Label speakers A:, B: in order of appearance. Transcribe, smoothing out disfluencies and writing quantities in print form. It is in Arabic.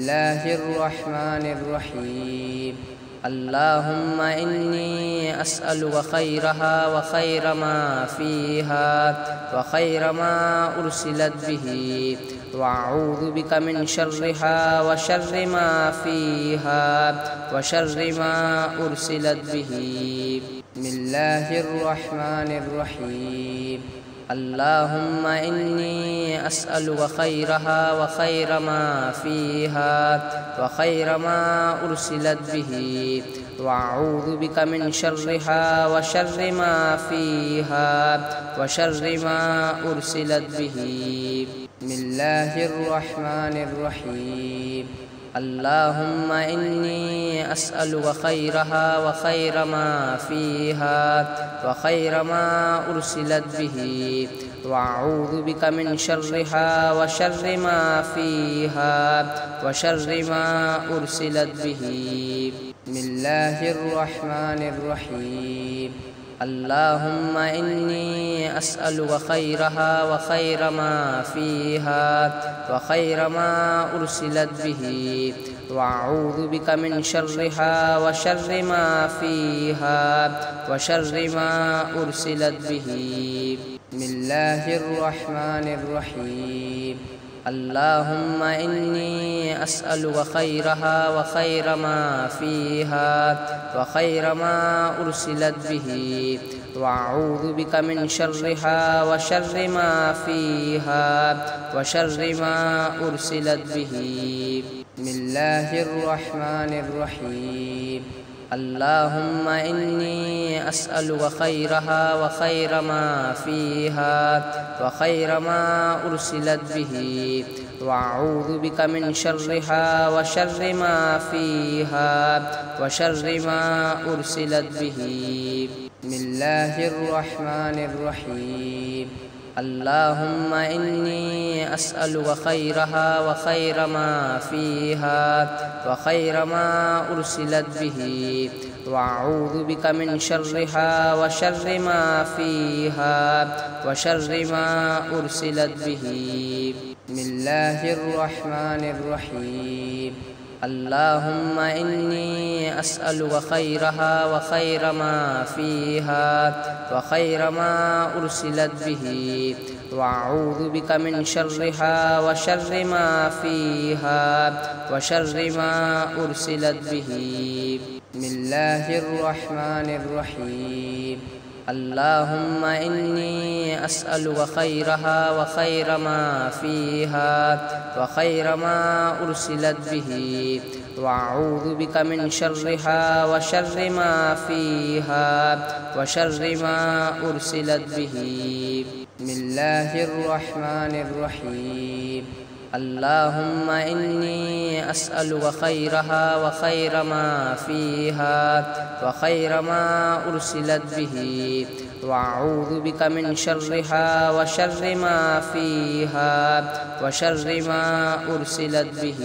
A: الله الرحمن الرحيم. اللهم إني أسألك خيرها وخير ما فيها وخير ما أرسلت به، وأعوذ بك من شرها وشر ما فيها وشر ما أرسلت به. بسم الله الرحمن الرحيم. اللهم إني أسألك خيرها وخير ما فيها وخير ما أرسلت به، وأعوذ بك من شرها وشر ما فيها وشر ما أرسلت به. بسم الله الرحمن الرحيم. اللهم إني أسألك خيرها وخير ما فيها وخير ما أرسلت به، وأعوذ بك من شرها وشر ما فيها وشر ما أرسلت به. بسم الله الرحمن الرحيم. اللهم إني أسألك خيرها وخير ما فيها وخير ما أرسلت به، وأعوذ بك من شرها وشر ما فيها وشر ما أرسلت به. بسم الله الرحمن الرحيم. اللهم إني أسألك خيرها وخير ما فيها وخير ما أرسلت به، وأعوذ بك من شرها وشر ما فيها وشر ما أرسلت به. بسم الله الرحمن الرحيم. اللهم إني أسألك خيرها وخير ما فيها وخير ما أرسلت به، وأعوذ بك من شرها وشر ما فيها وشر ما أرسلت به. بسم الله الرحمن الرحيم. اللهم إني أسألك خيرها وخير ما فيها وخير ما أرسلت به، وأعوذ بك من شرها وشر ما فيها وشر ما أرسلت به. بسم الله الرحمن الرحيم. اللهم إني أسألك خيرها وخير ما فيها وخير ما أرسلت به، وأعوذ بك من شرها وشر ما فيها وشر ما أرسلت به. بسم الله الرحمن الرحيم. اللهم إني أسألك خيرها وخير ما فيها وخير ما أرسلت به، وأعوذ بك من شرها وشر ما فيها وشر ما أرسلت به. بسم الله الرحمن الرحيم. اللهم إني أسألك خيرها وخير ما فيها وخير ما أرسلت به، وأعوذ بك من شرها وشر ما فيها وشر ما أرسلت به.